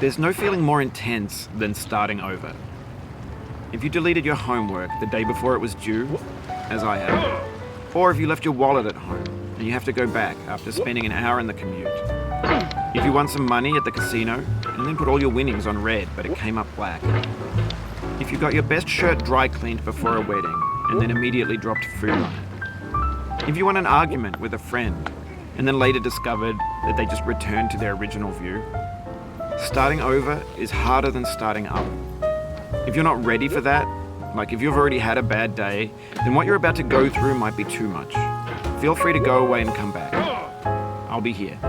There's no feeling more intense than starting over. If you deleted your homework the day before it was due, as I have, or if you left your wallet at home and you have to go back after spending an hour in the commute. If you won some money at the casino and then put all your winnings on red but it came up black. If you got your best shirt dry cleaned before a wedding and then immediately dropped food on it. If you won an argument with a friend and then later discovered that they just returned to their original view. Starting over is harder than starting up. If you're not ready for that, like if you've already had a bad day, then what you're about to go through might be too much. Feel free to go away and come back. I'll be here.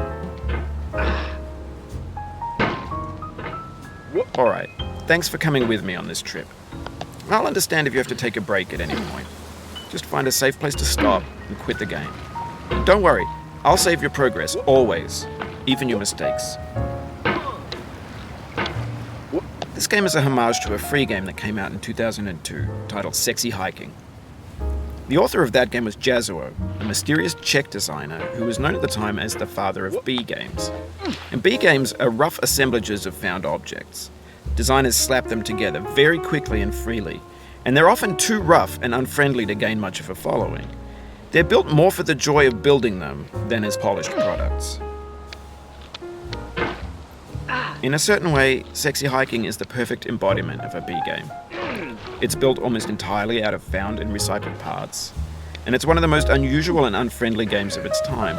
Alright, thanks for coming with me on this trip. I'll understand if you have to take a break at any point. Just find a safe place to stop and quit the game. Don't worry, I'll save your progress, always, even your mistakes. This game is a homage to a free game that came out in 2002, titled Sexy Hiking. The author of that game was Jazzuo, a mysterious Czech designer who was known at the time as the father of B games. And B games are rough assemblages of found objects. Designers slap them together very quickly and freely, and they're often too rough and unfriendly to gain much of a following. They're built more for the joy of building them than as polished products. In a certain way, Sexy Hiking is the perfect embodiment of a B game. It's built almost entirely out of found and recycled parts, and it's one of the most unusual and unfriendly games of its time.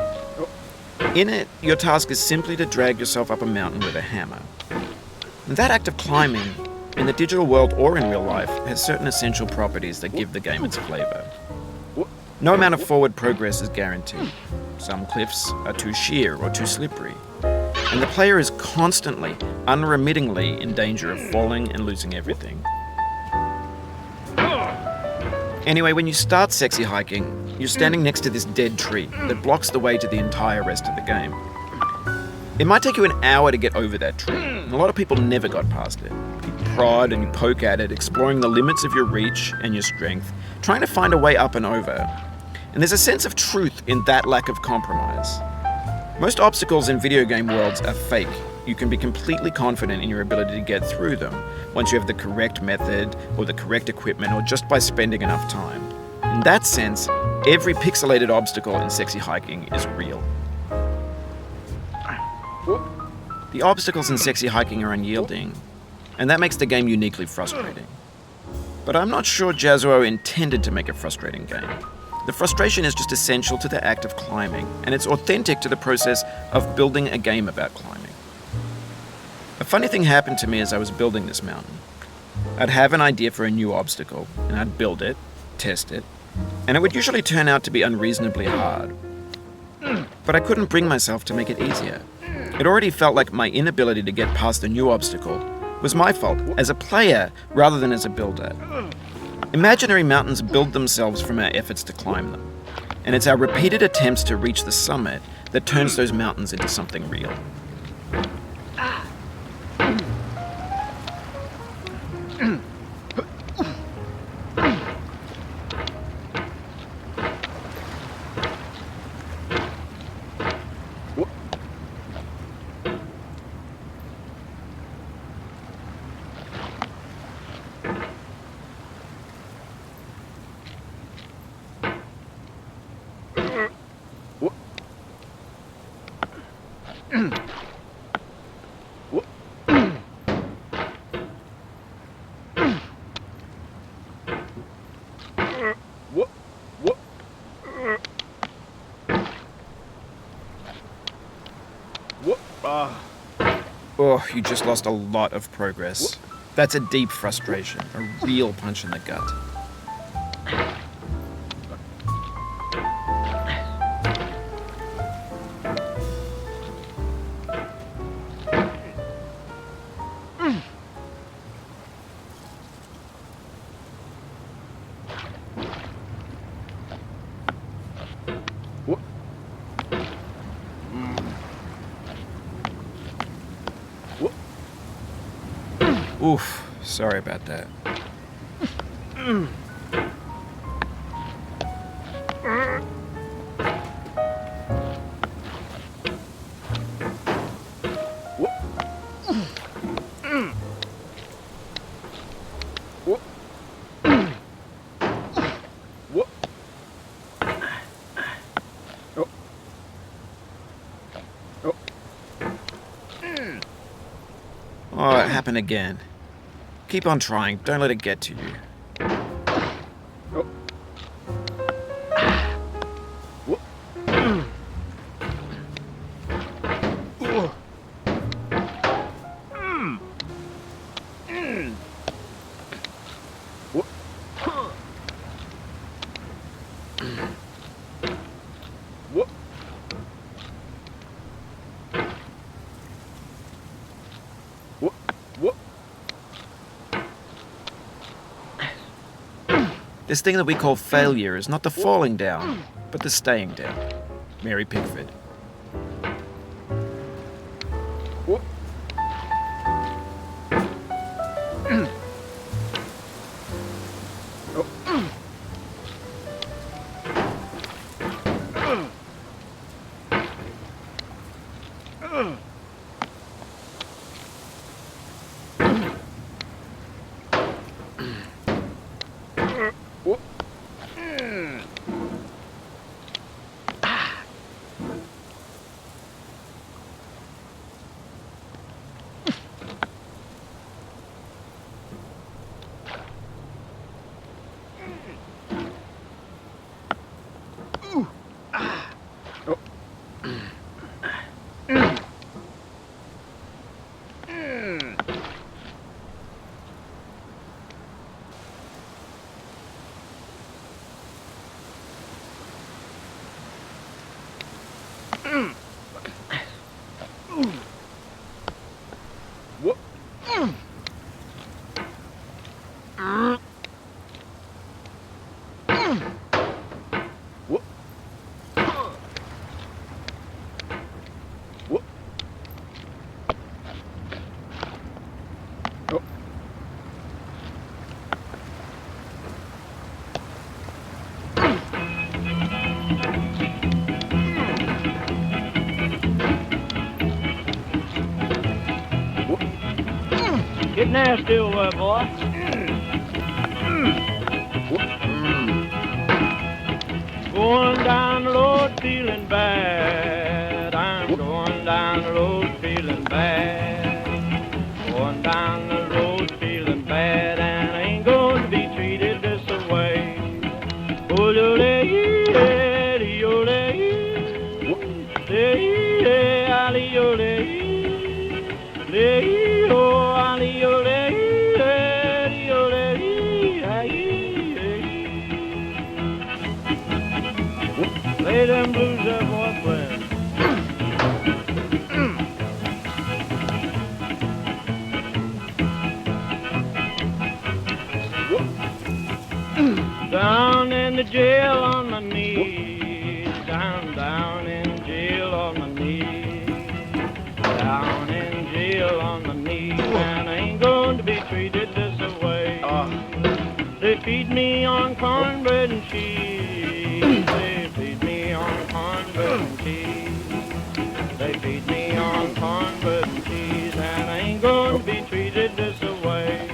In it, your task is simply to drag yourself up a mountain with a hammer. And that act of climbing, in the digital world or in real life, has certain essential properties that give the game its flavor. No amount of forward progress is guaranteed. Some cliffs are too sheer or too slippery. And the player is constantly, unremittingly in danger of falling and losing everything. Anyway, when you start Sexy Hiking, you're standing next to this dead tree that blocks the way to the entire rest of the game. It might take you an hour to get over that tree, and a lot of people never got past it. You prod and you poke at it, exploring the limits of your reach and your strength, trying to find a way up and over. And there's a sense of truth in that lack of compromise. Most obstacles in video game worlds are fake. You can be completely confident in your ability to get through them once you have the correct method or the correct equipment or just by spending enough time. In that sense, every pixelated obstacle in Sexy Hiking is real. The obstacles in Sexy Hiking are unyielding, and that makes the game uniquely frustrating. But I'm not sure Jazzuo intended to make a frustrating game. The frustration is just essential to the act of climbing, and it's authentic to the process of building a game about climbing. A funny thing happened to me as I was building this mountain. I'd have an idea for a new obstacle, and I'd build it, test it, and it would usually turn out to be unreasonably hard. But I couldn't bring myself to make it easier. It already felt like my inability to get past the new obstacle was my fault, as a player rather than as a builder. Imaginary mountains build themselves from our efforts to climb them, and it's our repeated attempts to reach the summit that turns those mountains into something real. Oh, you just lost a lot of progress. That's a deep frustration, a real punch in the gut. Oof, sorry about that. Oh, it happened again. Keep on trying, don't let it get to you. This thing that we call failure is not the falling down, but the staying down. Mary Pickford. Get nasty over there, boy. Going down the road feeling bad. I'm going down the road feeling bad. Going down the road feeling bad, and I ain't going to be treated this way. Play them blues that boy playing. Down in the jail on my knees, down in jail on my knees, down in jail on my knees, and I ain't going to be treated this way. They feed me on cornbread and cheese. They feed me on cornbread and cheese. They feed me on cornbread and cheese, and I ain't going to be treated this way.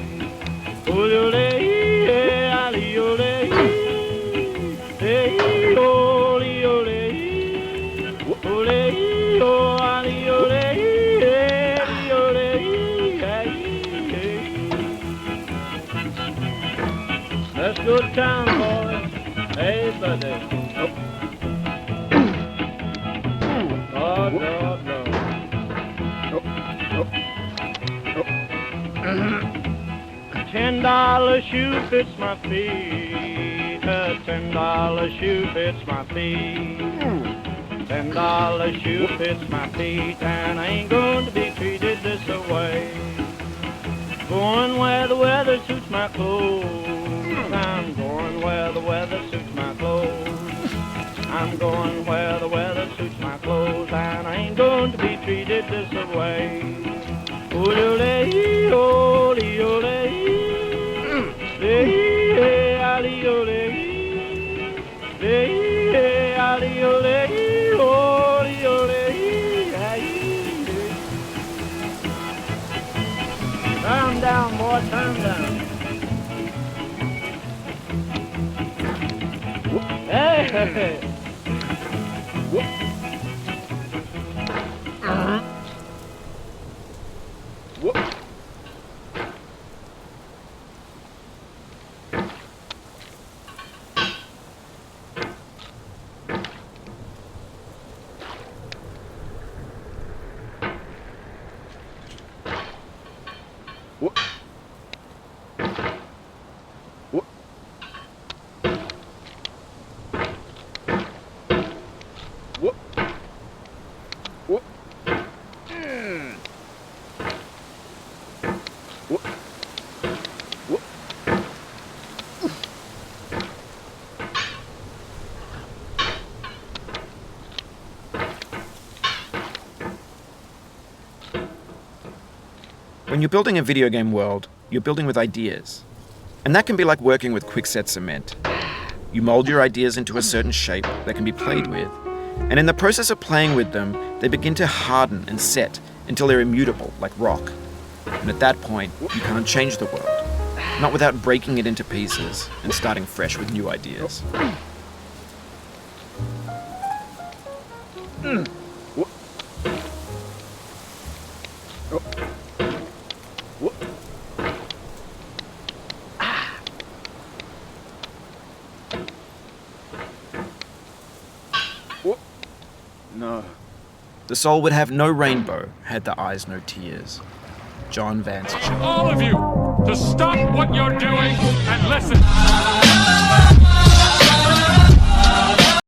That's good time, boys. Hey, buddy. Oh, no, no. $10 shoe fits my feet. A $10 shoe fits my feet. $10 shoe fits my feet, and I ain't going to be treated this way. Going where the weather suits my clothes. I'm going where the weather suits my clothes. I'm going where the weather suits my clothes, and I ain't going to be treated this way. Ole, ole, ole, ole, Turn down, boy, turn down. Hey! When you're building a video game world, you're building with ideas. And that can be like working with quickset cement. You mold your ideas into a certain shape that can be played with, and in the process of playing with them, they begin to harden and set until they're immutable, like rock. And at that point, you can't change the world, not without breaking it into pieces and starting fresh with new ideas. No. The soul would have no rainbow had the eyes no tears. John Vance Chilton. All of you, to stop what you're doing and listen.